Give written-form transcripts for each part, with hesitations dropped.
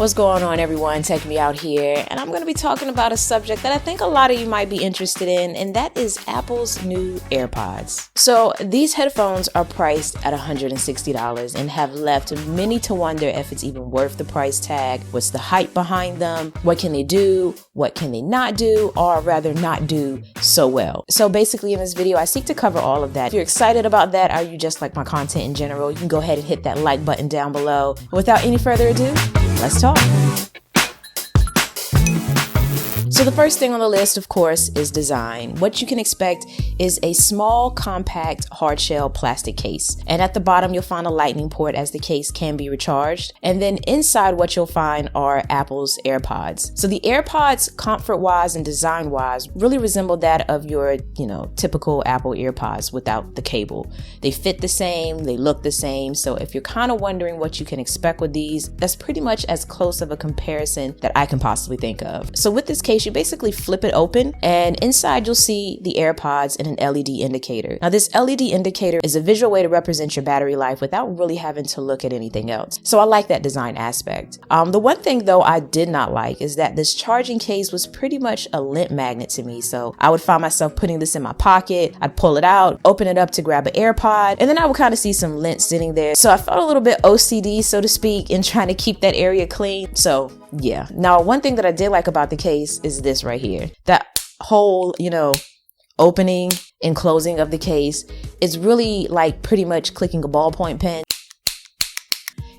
What's going on, everyone? Take Me Out here, and I'm going to be talking about a subject that I think a lot of you might be interested in, and that is Apple's new AirPods. So these headphones are priced at $160 and have left many to wonder if it's even worth the price tag. What's the hype behind them? What can they do? What can they not do, or rather not do so well? So basically in this video, I seek to cover all of that. If you're excited about that, or you just like my content in general, you can go ahead and hit that like button down below. Without any further ado, let's talk. So the first thing on the list, of course, is design. What you can expect is a small, compact, hard-shell plastic case. And at the bottom, you'll find a lightning port as the case can be recharged. And then inside what you'll find are Apple's AirPods. So the AirPods, comfort-wise and design-wise, really resemble that of your, typical Apple AirPods without the cable. They fit the same, they look the same. So if you're kind of wondering what you can expect with these, that's pretty much as close of a comparison that I can possibly think of. So with this case, you basically flip it open, and inside you'll see the AirPods and an LED indicator. Now this LED indicator is a visual way to represent your battery life without really having to look at anything else. So I like that design aspect. The one thing though I did not like is that this charging case was pretty much a lint magnet to me. So I would find myself putting this in my pocket, I'd pull it out, open it up to grab an AirPod, and then I would kind of see some lint sitting there. So I felt a little bit OCD, so to speak, in trying to keep that area clean. So yeah. Now, one thing that I did like about the case is this right here. That whole, opening and closing of the case is really like pretty much clicking a ballpoint pen.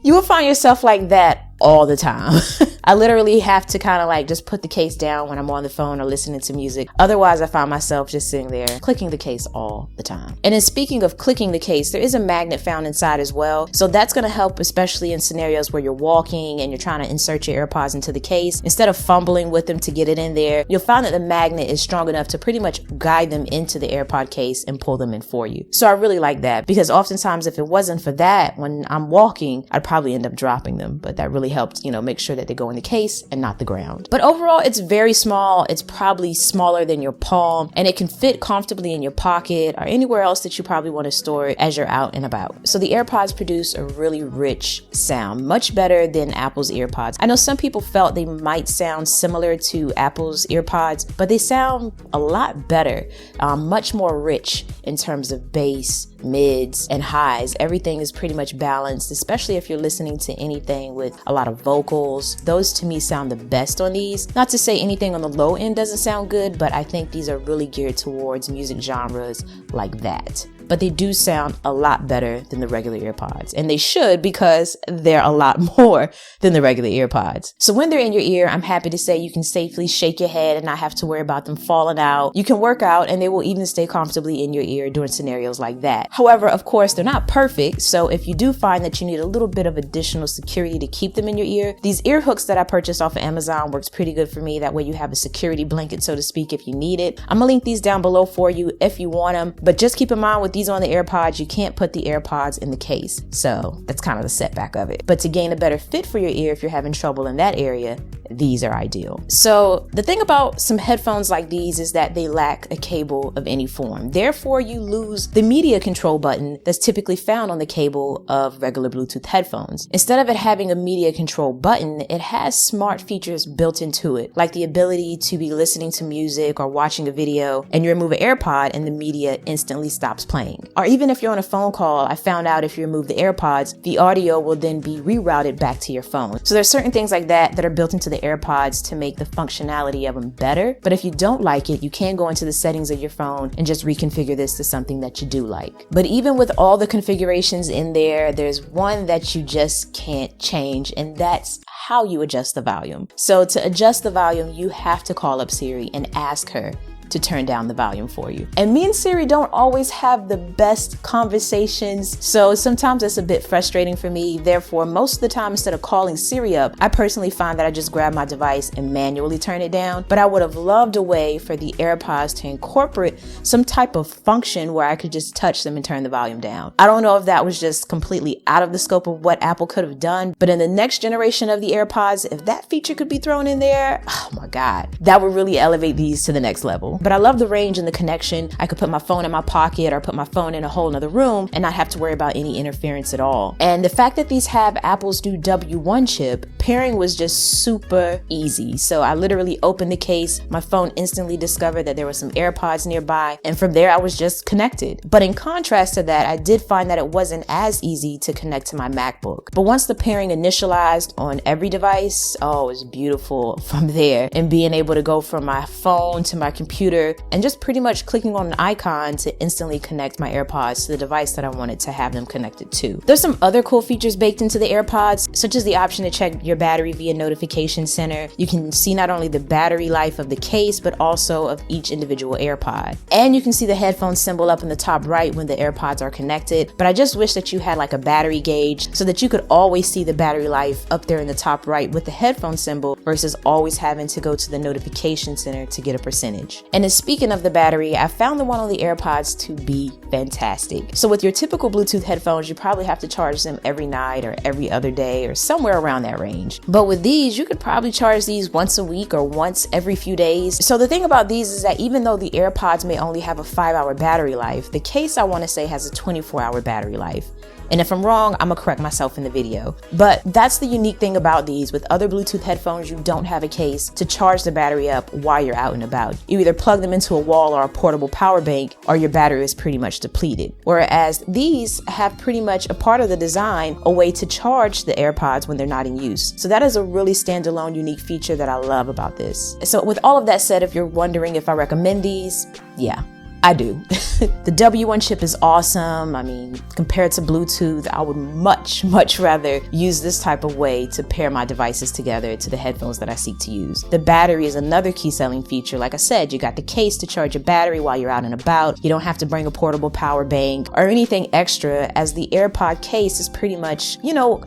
You will find yourself like that all the time. I literally have to kind of like just put the case down when I'm on the phone or listening to music. Otherwise, I find myself just sitting there clicking the case all the time. And then speaking of clicking the case, there is a magnet found inside as well. So that's going to help, especially in scenarios where you're walking and you're trying to insert your AirPods into the case. Instead of fumbling with them to get it in there, you'll find that the magnet is strong enough to pretty much guide them into the AirPod case and pull them in for you. So I really like that, because oftentimes if it wasn't for that, when I'm walking, I'd probably end up dropping them. But that really helped, make sure that they go in the case and not the ground. But overall, it's very small. It's probably smaller than your palm, and it can fit comfortably in your pocket or anywhere else that you probably want to store it as you're out and about. So the AirPods produce a really rich sound, much better than Apple's AirPods. I know some people felt they might sound similar to Apple's AirPods, but they sound a lot better, much more rich in terms of bass, mids, and highs. Everything is pretty much balanced, especially if you're listening to anything with a lot of vocals. Those to me sound the best on these. Not to say anything on the low end doesn't sound good, but I think these are really geared towards music genres like that. But they do sound a lot better than the regular AirPods. And they should, because they're a lot more than the regular AirPods. So when they're in your ear, I'm happy to say you can safely shake your head and not have to worry about them falling out. You can work out and they will even stay comfortably in your ear during scenarios like that. However, of course, they're not perfect. So if you do find that you need a little bit of additional security to keep them in your ear, these ear hooks that I purchased off of Amazon works pretty good for me. That way you have a security blanket, so to speak, if you need it. I'm gonna link these down below for you if you want them. But just keep in mind with these on the AirPods, you can't put the AirPods in the case. So that's kind of the setback of it. But to gain a better fit for your ear, if you're having trouble in that area, these are ideal. So the thing about some headphones like these is that they lack a cable of any form. Therefore, you lose the media control button that's typically found on the cable of regular Bluetooth headphones. Instead of it having a media control button, it has smart features built into it, like the ability to be listening to music or watching a video, and you remove an AirPod and the media instantly stops playing. Or even if you're on a phone call, I found out if you remove the AirPods, the audio will then be rerouted back to your phone. So there's certain things like that that are built into the AirPods to make the functionality of them better. But if you don't like it, you can go into the settings of your phone and just reconfigure this to something that you do like. But even with all the configurations in there, there's one that you just can't change, and that's how you adjust the volume. So to adjust the volume, you have to call up Siri and ask her to turn down the volume for you. And me and Siri don't always have the best conversations, so sometimes it's a bit frustrating for me. Therefore, most of the time, instead of calling Siri up, I personally find that I just grab my device and manually turn it down. But I would have loved a way for the AirPods to incorporate some type of function where I could just touch them and turn the volume down. I don't know if that was just completely out of the scope of what Apple could have done, but in the next generation of the AirPods, if that feature could be thrown in there, oh my God, that would really elevate these to the next level. But I love the range and the connection. I could put my phone in my pocket or put my phone in a whole nother room and not have to worry about any interference at all. And the fact that these have Apple's new W1 chip, pairing was just super easy. So I literally opened the case, my phone instantly discovered that there were some AirPods nearby, and from there I was just connected. But in contrast to that, I did find that it wasn't as easy to connect to my MacBook. But once the pairing initialized on every device, oh, it was beautiful from there. And being able to go from my phone to my computer and just pretty much clicking on an icon to instantly connect my AirPods to the device that I wanted to have them connected to. There's some other cool features baked into the AirPods, such as the option to check your battery via notification center. You can see not only the battery life of the case, but also of each individual AirPod. And you can see the headphone symbol up in the top right when the AirPods are connected. But I just wish that you had like a battery gauge so that you could always see the battery life up there in the top right with the headphone symbol versus always having to go to the notification center to get a percentage. And then speaking of the battery, I found the one on the AirPods to be fantastic. So with your typical Bluetooth headphones, you probably have to charge them every night or every other day or somewhere around that range. But with these, you could probably charge these once a week or once every few days. So the thing about these is that even though the AirPods may only have a 5-hour battery life, the case I want to say has a 24-hour battery life. And if I'm wrong, I'm gonna correct myself in the video. But that's the unique thing about these. With other Bluetooth headphones, you don't have a case to charge the battery up while you're out and about. You either plug them into a wall or a portable power bank, or your battery is pretty much depleted. Whereas these have pretty much a part of the design, a way to charge the AirPods when they're not in use. So that is a really standalone, unique feature that I love about this. So with all of that said, if you're wondering if I recommend these, yeah, I do. The W1 chip is awesome. I mean, compared to Bluetooth, I would much rather use this type of way to pair my devices together to the headphones that I seek to use. The battery is another key selling feature. Like I said, you got the case to charge your battery while you're out and about. You don't have to bring a portable power bank or anything extra, as the AirPod case is pretty much,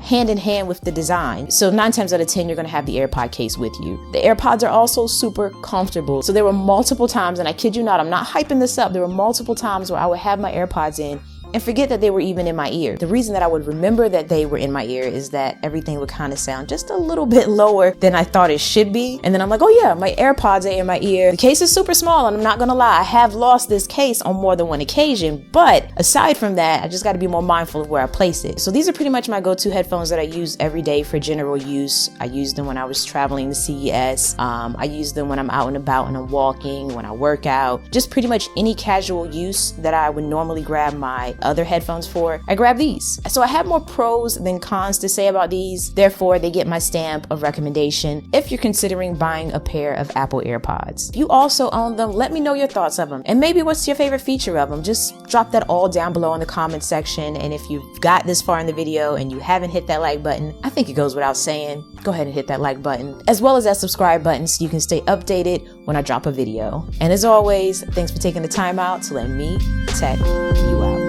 hand in hand with the design. So 9 times out of 10, you're gonna have the AirPod case with you. The AirPods are also super comfortable. So there were multiple times, and I kid you not, I'm not hyping this up, there were multiple times where I would have my AirPods in and forget that they were even in my ear. The reason that I would remember that they were in my ear is that everything would kind of sound just a little bit lower than I thought it should be. And then I'm like, oh yeah, my AirPods are in my ear. The case is super small, and I'm not gonna lie, I have lost this case on more than one occasion. But aside from that, I just gotta be more mindful of where I place it. So these are pretty much my go-to headphones that I use every day for general use. I used them when I was traveling to CES. I use them when I'm out and about and I'm walking, when I work out, just pretty much any casual use that I would normally grab my other headphones for, I grab these. So I have more pros than cons to say about these. Therefore, they get my stamp of recommendation if you're considering buying a pair of Apple Airpods. If you also own them, let me know your thoughts of them. And maybe what's your favorite feature of them? Just drop that all down below in the comment section. And if you've got this far in the video and you haven't hit that like button, I think it goes without saying, go ahead and hit that like button, as well as that subscribe button so you can stay updated when I drop a video. And as always, thanks for taking the time out to let me tech you out.